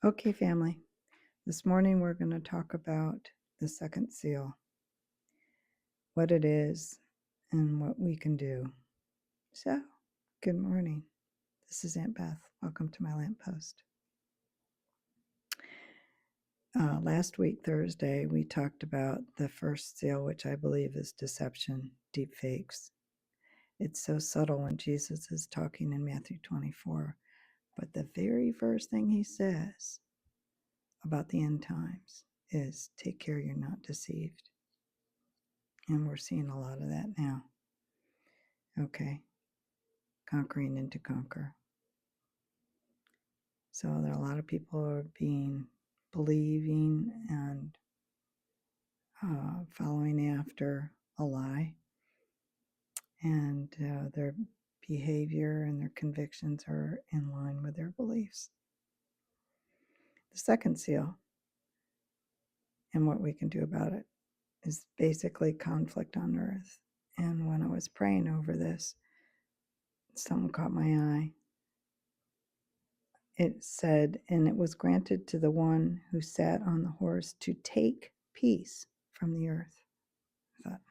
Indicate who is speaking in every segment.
Speaker 1: Okay, family. This morning we're going to talk about the second seal, what it is, and what we can do. So, good morning. This is Aunt Beth. Welcome to my lamppost. Last week, Thursday, we talked about the first seal, which I believe is deception, deep fakes. It's so subtle when Jesus is talking in Matthew 24, but the very first thing he says about the end times is take care you're not deceived. And we're seeing a lot of that now. Okay. Conquering and to conquer. So there are a lot of people who are believing and following after a lie. And their behavior and their convictions are in line with their beliefs. The second seal, and what we can do about it, is basically conflict on earth. And when I was praying over this, something caught my eye. It said, and it was granted to the one who sat on the horse to take peace from the earth. I thought,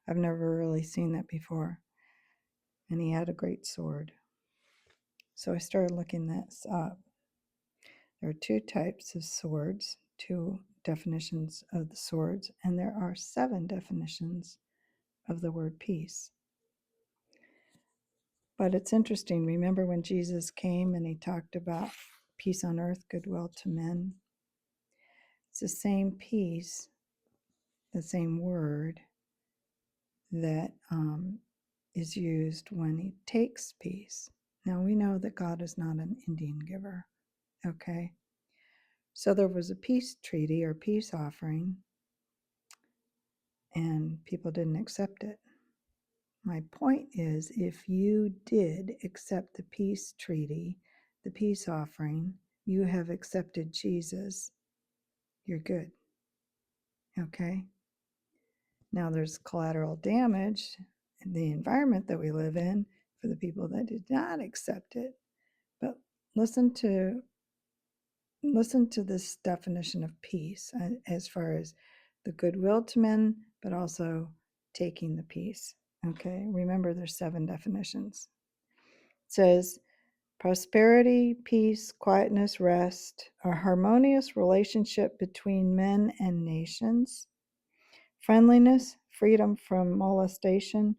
Speaker 1: I've never really seen that before. And he had a great sword. So I started looking this up. There are two types of swords, two definitions of the swords, and there are 7 definitions of the word peace. But it's interesting. Remember when Jesus came and he talked about peace on earth, goodwill to men? It's the same peace, the same word that is used when he takes peace. Now we know that God is not an Indian giver, okay? So there was a peace treaty or peace offering, and people didn't accept it. My point is, if you did accept the peace treaty, the peace offering, you have accepted Jesus, you're good, okay? Now there's collateral damage in the environment that we live in for the people that did not accept it. But listen to this definition of peace as far as the goodwill to men, but also taking the peace. Okay, remember there's 7 definitions. It says prosperity, peace, quietness, rest, a harmonious relationship between men and nations, friendliness, freedom from molestation,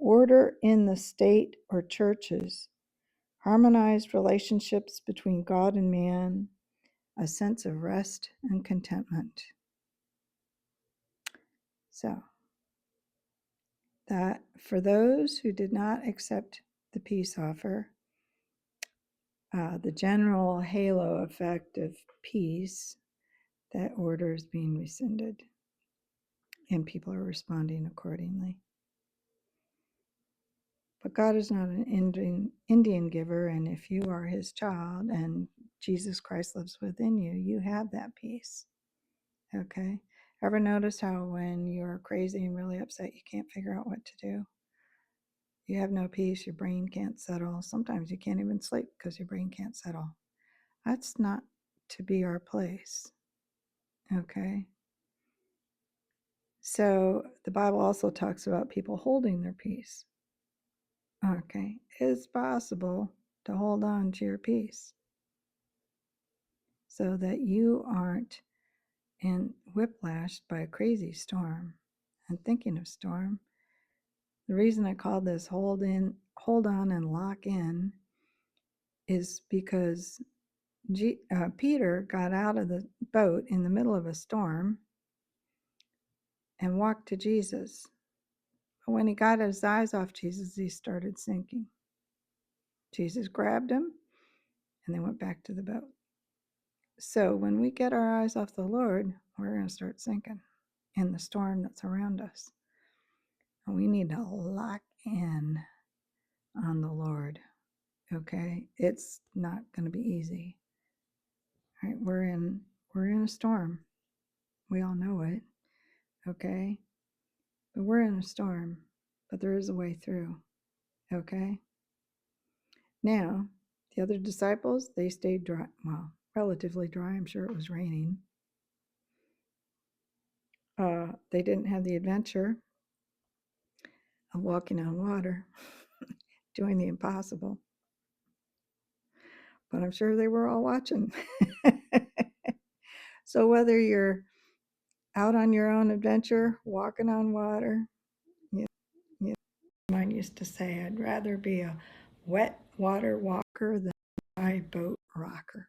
Speaker 1: order in the state or churches, harmonized relationships between God and man, a sense of rest and contentment. So, that for those who did not accept the peace offer, the general halo effect of peace, that order is being rescinded, and people are responding accordingly. But God is not an Indian giver, and if you are his child and Jesus Christ lives within you, you have that peace. Okay? Ever notice how when you're crazy and really upset, you can't figure out what to do? You have no peace, your brain can't settle. Sometimes you can't even sleep because your brain can't settle. That's not to be our place. Okay? So the Bible also talks about people holding their peace. Okay, it's possible to hold on to your peace so that you aren't whiplashed by a crazy storm. And thinking of storm, the reason I called this hold on and lock in is because Peter got out of the boat in the middle of a storm and walked to Jesus. But when he got his eyes off Jesus, he started sinking. Jesus grabbed him and they went back to the boat. So when we get our eyes off the Lord, we're going to start sinking in the storm that's around us. And we need to lock in on the Lord. Okay? It's not going to be easy. All right, we're in a storm. We all know it. Okay? But we're in a storm, but there is a way through. Okay? Now, the other disciples, they stayed dry. Well, relatively dry. I'm sure it was raining. They didn't have the adventure of walking on water, doing the impossible. But I'm sure they were all watching. So whether you're out on your own adventure, walking on water, mine used to say, I'd rather be a wet water walker than a dry boat rocker.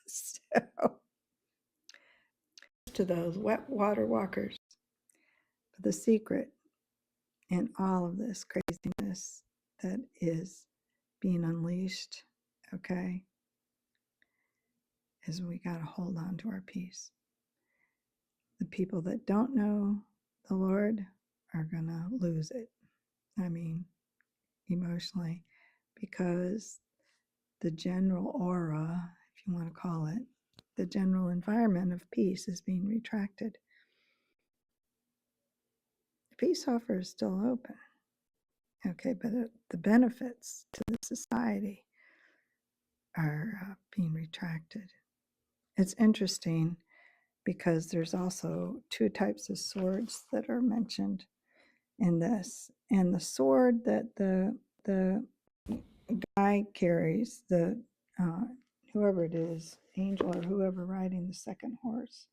Speaker 1: So to those wet water walkers, the secret in all of this craziness that is being unleashed, okay, is we got to hold on to our peace. The people that don't know the Lord are going to lose it. I mean, emotionally, because the general aura, if you want to call it, the general environment of peace is being retracted. The peace offer is still open. Okay, but the benefits to the society are being retracted. It's interesting because there's also two types of swords that are mentioned in this. And the sword that the guy carries, the whoever it is, angel or whoever riding the second horse,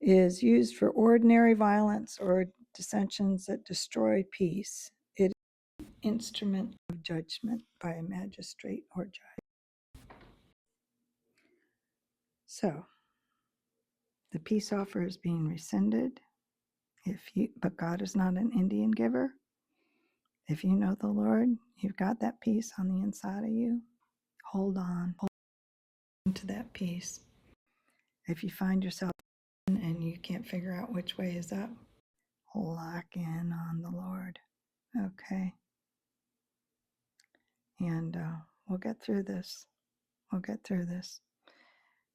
Speaker 1: is used for ordinary violence or dissensions that destroy peace. It is an instrument of judgment by a magistrate or judge. So the peace offer is being rescinded. But God is not an Indian giver. If you know the Lord, you've got that peace on the inside of you. Hold on to that peace. If you find yourself and you can't figure out which way is up, lock in on the Lord. Okay. And we'll get through this. We'll get through this.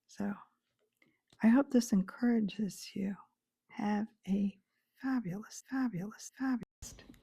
Speaker 1: So I hope this encourages you. Have a fabulous, fabulous, fabulous